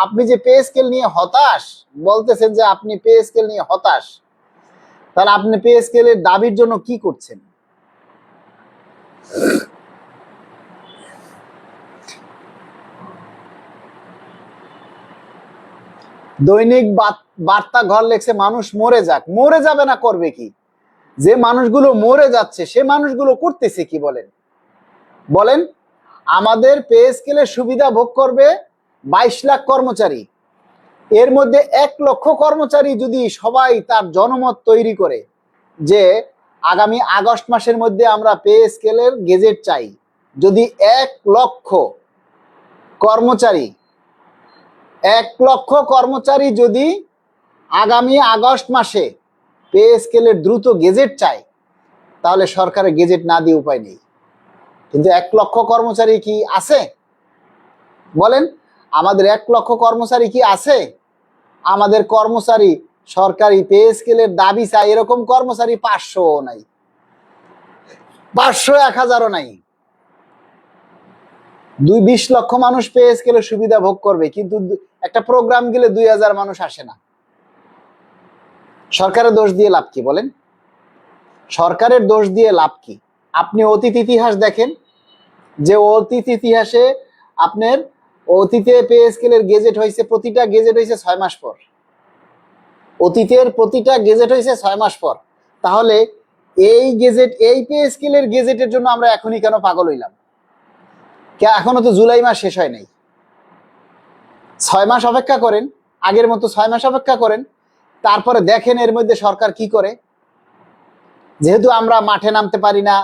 আপনি যে pay scale নিয়ে হতাশ বলতেছেন, যে আপনি পে স্কেল নিয়ে হতাশ, তাহলে আপনি পে স্কেলের দাবির জন্য কি করছেন? দৈনিক বার্তা ঘর লেখছে মানুষ মরে যাক। মরে যাবে না, করবে কি? যে মানুষগুলো মরে যাচ্ছে সে মানুষগুলো করতেছে কি বলেন? বলেন, আমাদের পে স্কেলের সুবিধা ভোগ করবে 22 লাখ কর্মচারী। এর মধ্যে 1 লক্ষ কর্মচারী যদি সবাই তার জনমত তৈরি করে যে আগামী আগস্ট মাসের মধ্যে আমরা পে স্কেলের গেজেট চাই, যদি 1 লক্ষ কর্মচারী 1 লক্ষ কর্মচারী যদি আগামী আগস্ট মাসে পে স্কেলের দ্রুত গেজেট চায়, তাহলে সরকারের গেজেট না দিয়ে উপায় নেই। কিন্তু 1 লক্ষ কর্মচারী কি আছে? বলেন, আমাদের 1 লক্ষ কর্মচারী কি আছে? আমাদের কর্মচারী সরকারি পে স্কেলের দাবি চায় এরকম কর্মচারী 500ও নাই, 500 1000ও নাই। 20 লক্ষ মানুষ পে স্কেলের সুবিধা ভোগ করবে, কিন্তু একটা প্রোগ্রাম গেলে 2000 মানুষ আসে না। সরকারের দোষ দিয়ে লাভ কি বলেন? সরকারের দোষ দিয়ে লাভ কি? আপনি অতীত ইতিহাস দেখেন, যে অতীত ইতিহাসে আপনার অতীতে পে স্কেলের গেজেট হয়েছে, প্রতিটা গেজেট হয়েছে 6 মাস পর। অতীতের প্রতিটা গেজেট হয়েছে 6 মাস পর। তাহলে এই গেজেট, এই পে স্কেলের গেজেটের জন্য আমরা এখনই কেন পাগল হইলাম? এখনো তো জুলাই মাস শেষ হয় নাই। 6 মাস অপেক্ষা করেন, আগের মতো 6 মাস অপেক্ষা করেন, তারপরে দেখেন এর মধ্যে সরকার কি করে। যেহেতু আমরা মাঠে নামতে পারি না,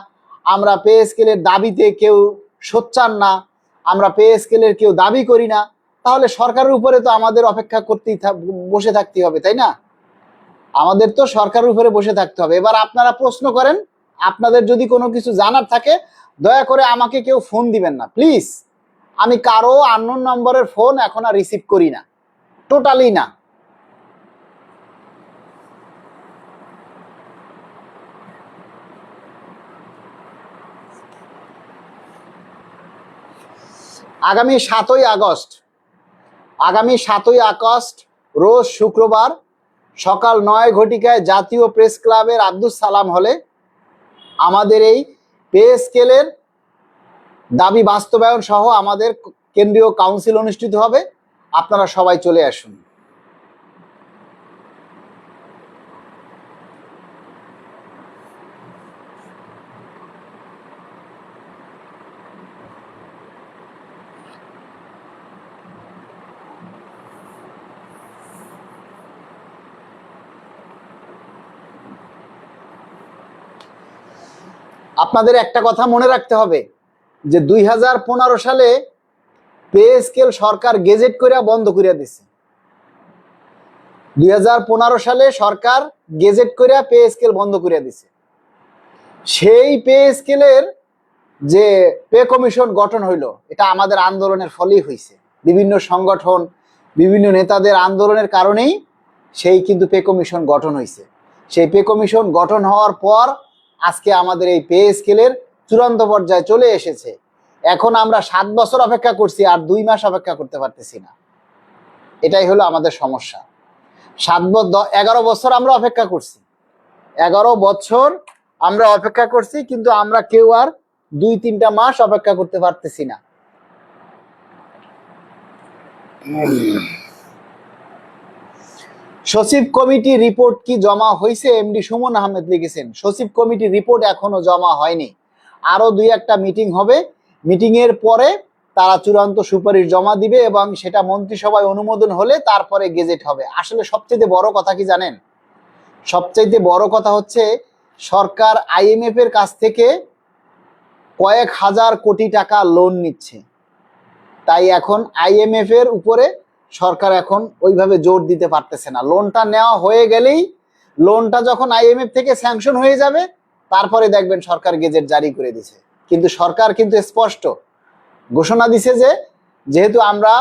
আমরা পে স্কেলের দাবিতে কেউ সোচ্চার না, আমরা পে স্কেলের কেউ দাবি করি না, তাহলে সরকারের উপরে তো আমাদের অপেক্ষা করতেই বসে থাকতে হবে, তাই না? আমাদের তো সরকারের উপরে বসে থাকতে হবে। এবার আপনারা প্রশ্ন করেন, আপনাদের যদি কোনো কিছু জানার থাকে দয়া করে আমাকে কেউ ফোন দিবেন না প্লিজ। আমি কারো আননোন নম্বরের ফোন এখন আর রিসিভ করি না, টোটালি না। আগামী 7ই আগস্ট রোজ শুক্রবার সকাল 9 ঘটিকায় জাতীয় প্রেস ক্লাবের আব্দুস সালাম হলে আমাদের এই পে স্কেলের দাবি বাস্তবায়ন সহ আমাদের কেন্দ্রীয় কাউন্সিল অনুষ্ঠিত হবে। আপনারা সবাই চলে আসুন। আপনাদের একটা কথা মনে রাখতে হবে যে 2015 সালে পে স্কেল সরকার গেজেট করে বন্ধ করে দিছে। 2015 সালে সরকার গেজেট করে পে স্কেল বন্ধ করে দিছে। সেই পে স্কেলের যে পে কমিশন গঠন হইল, এটা আমাদের আন্দোলনের ফলেই হয়েছে। বিভিন্ন সংগঠন, বিভিন্ন নেতাদের আন্দোলনের কারণেই সেই কিন্তু পে কমিশন গঠন হয়েছে। সেই পে কমিশন গঠন হওয়ার পর আজকে আমাদের এই পে স্কেলের চূড়ান্ত পর্যায়ে চলে এসেছে। এখন আমরা 7 বছর অপেক্ষা করছি, আর 2 মাস অপেক্ষা করতে পারতেছি না। এটাই হলো আমাদের সমস্যা। 11 বছর আমরা অপেক্ষা করছি, 11 বছর আমরা অপেক্ষা করছি, কিন্তু আমরা কেউ আর 2-3টা মাস অপেক্ষা করতে পারতেছি না। সচিব কমিটি রিপোর্ট কি জমা হয়েছে? এমডি সুমন আহমেদ লিখেছেন, সচিব কমিটি রিপোর্ট এখনো জমা হয়নি, আরো 2-1টা মিটিং হবে, মিটিং এর পরে তারা চূড়ান্ত সুপারিশ জমা দিবে এবং সেটা মন্ত্রিসভায় অনুমোদন হলে তারপরে গেজেট হবে। আসলে সবচেয়ে বড় কথা কি জানেন? সবচেয়ে বড় কথা হচ্ছে সরকার আইএমএফ এর কাছ থেকে কয়েক হাজার কোটি টাকা লোন নিচ্ছে। তাই এখন আইএমএফ এর উপরে সরকার এখন ওইভাবে জোর দিতে পারতেছে না। লোনটা নেওয়া হয়ে গেলেই, লোনটা যখন আইএমএফ থেকে স্যাংশন হয়ে যাবে, তারপরে দেখবেন সরকার গেজেট জারি করে দিছে। কিন্তু সরকার কিন্তু স্পষ্ট ঘোষণা দিছে যে যেহেতু আমরা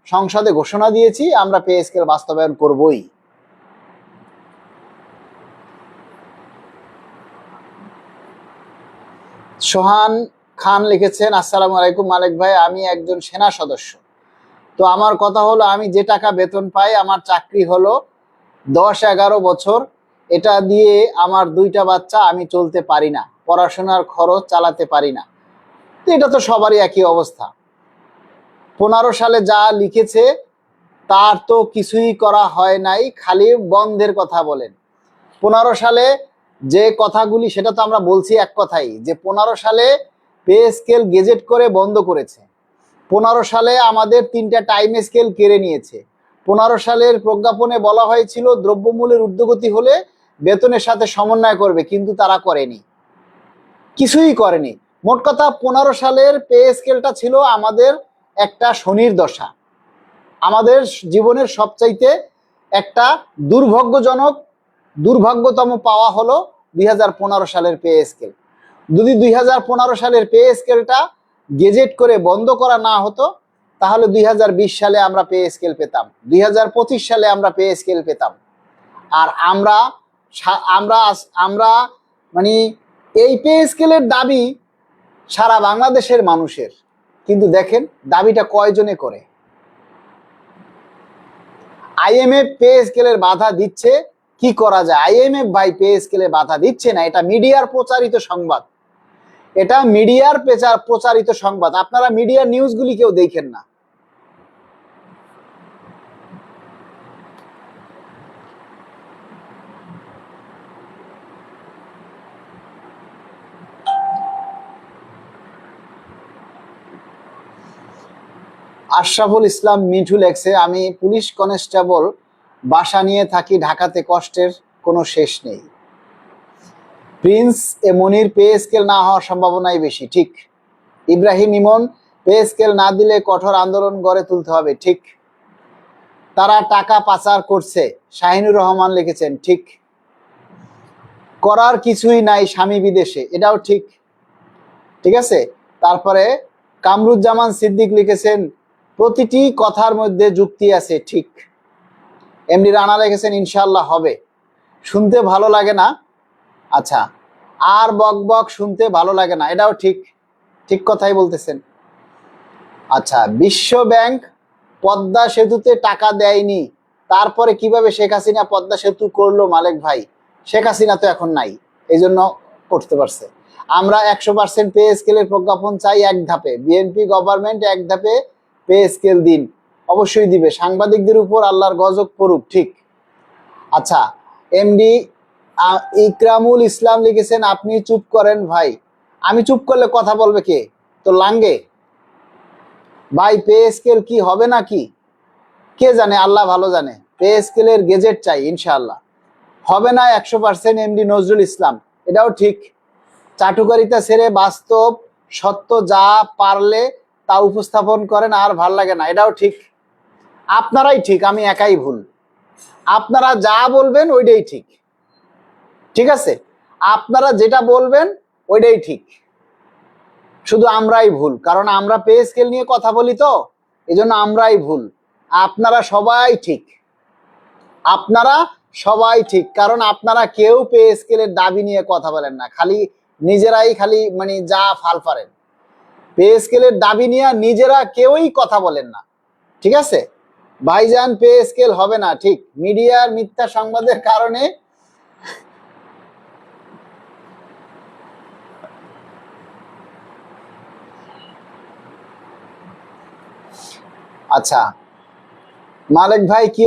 সংসদে ঘোষণা দিয়েছি, আমরা পে স্কেল বাস্তবায়ন করবই। সোহান খান লিখেছেন, আসসালামু আলাইকুম মালিক ভাই, আমি একজন সেনা সদস্য, তো আমার কথা হলো, আমি যে টাকা বেতন পাই, আমার চাকরি হলো 10-11 বছর, এটা দিয়ে আমার 2টা বাচ্চা, আমি চলতে পারি না, পড়াশোনার খরচ চালাতে পারি না। তো এটা তো সবারই একই অবস্থা। 15 সালে যা লিখেছে তার তো কিছুই করা হয় নাই, খালি বন্ধের কথা বলেন। 15 সালে যে কথাগুলি, সেটা তো আমরা বলছি এক কথাই, যে 15 সালে পে স্কেল গেজেট করে বন্ধ করেছে। 15 সালে আমাদের 3টা টাইম স্কেল কেড়ে নিয়েছে। 15 সালের প্রজ্ঞাপনে বলা হয়েছিল দ্রব্যমূল্যের ঊর্ধ্বগতি হলে বেতনের সাথে সমন্বয় করবে, কিন্তু তারা করেনি, কিছুই করেনি। মোট কথা 15 সালের পে স্কেলটা ছিল আমাদের একটা শনির দশা, আমাদের জীবনের সবচাইতে একটা দুর্ভাগ্যতম পাওয়া হলো 2015 সালের পে স্কেল। যদি 2015 সালের পে স্কেলটা গেজেট করে বন্ধ করা না হতো, তাহলে 2020 সালে আমরা পে স্কেল পেতাম, 2025 সালে আমরা পে স্কেল পেতাম। আর আমরা আমরা আমরা মানে এই পে স্কেলের দাবি সারা বাংলাদেশের মানুষের, কিন্তু দেখেন দাবিটা কয়জনে করে। আইএমএফ পে স্কেলের বাধা দিচ্ছে, কি করা যায়? আইএমএফ ভাই পে স্কেলে বাধা দিচ্ছে না, এটা মিডিয়ার প্রচারিত সংবাদ, এটা মিডিয়ার প্রচারিত সংবাদ। আপনারা মিডিয়ার নিউজগুলি কেউ দেখেন না। আশরাফুল ইসলাম মিঠু লেখছে, আমি পুলিশ কনস্টেবল, বাসা নিয়ে থাকি ঢাকাতে, কষ্টের কোনো শেষ নেই। প্রিন্স এ মনির পে স্কেল না হওয়ার সম্ভাবনাই বেশি, ঠিক। ইব্রাহিম ইমন, পে স্কেল না দিলে কঠোর আন্দোলন গড়ে তুলতে হবে, ঠিক। তারা টাকা পাচার করছে, শাহিনুর রহমান লিখেছেন, ঠিক। করার কিছুই নাই, স্বামী বিদেশে, এটাও ঠিক, ঠিক আছে। তারপরে কামরুজ্জামান সিদ্দিক লিখেছেন, প্রতিটি কথার মধ্যে যুক্তি আছে, ঠিক। এমডি রানা লিখেছেন, ইনশাল্লাহ হবে। শুনতে ভালো লাগে না, আচ্ছা, আর বক বক শুনতে ভালো লাগে না, এটাও ঠিক, ঠিক কথাই বলতেছেন। আচ্ছা, বিশ্ব ব্যাংক পদ্মা সেতুতে টাকা দেয়নি, তারপরে কিভাবে শেখ হাসিনা পদ্মা সেতু করলো? মালেক ভাই, শেখ হাসিনা তো এখন নাই, এই জন্য করতে পারছে। আমরা 100% পে স্কেলের প্রজ্ঞাপন চাই এক ধাপে, বিএনপি গভর্নমেন্ট এক ধাপে পে স্কেল দিন, অবশ্যই দিবে, সাংবাদিকদের উপর আল্লাহর গজব পড়ুক, ঠিক। আচ্ছা, এমডি ইকরামুল ইসলাম লিখেছেন, আপনি চুপ করেন ভাই। আমি চুপ করলে কথা বলবে কে? তো লাঙ্গে ভাই, পে স্কেল কি হবে নাকি কে জানে, আল্লাহ ভালো জানে। পে স্কেলের গেজেট চাই, ইনশাআল্লাহ হবে না 100%। এমডি নজরুল ইসলাম, এটাও ঠিক। চাটুকারিতা ছেড়ে বাস্তব সত্য যা পারলে তা উপস্থাপন করেন, আর ভাল লাগে না, এটাও ঠিক। আপনারাই ঠিক, আমি একাই ভুল। আপনারা যা বলবেন ওইটাই ঠিক, ঠিক আছে। আপনারা যেটা বলবেন ওইটাই ঠিক, শুধু আমরাই ভুল, কারণ আমরা পে স্কেল নিয়ে কথা বলি, তো এই জন্য আমরাই ভুল। আপনারা সবাই ঠিক, আপনারা সবাই ঠিক, কারণ আপনারা কেউ পে স্কেলের দাবি নিয়ে কথা বলেন না, খালি নিজেরাই খালি মানে যা ফাল পারেন। পে স্কেলের দাবি নিয়ে নিজেরা কেউই কথা বলেন না, ঠিক আছে। ভাইজান পে স্কেল হবে না, ঠিক। মিডিয়ার মিথ্যা সংবাদের কারণে আচ্ছা, মালিক ভাই কি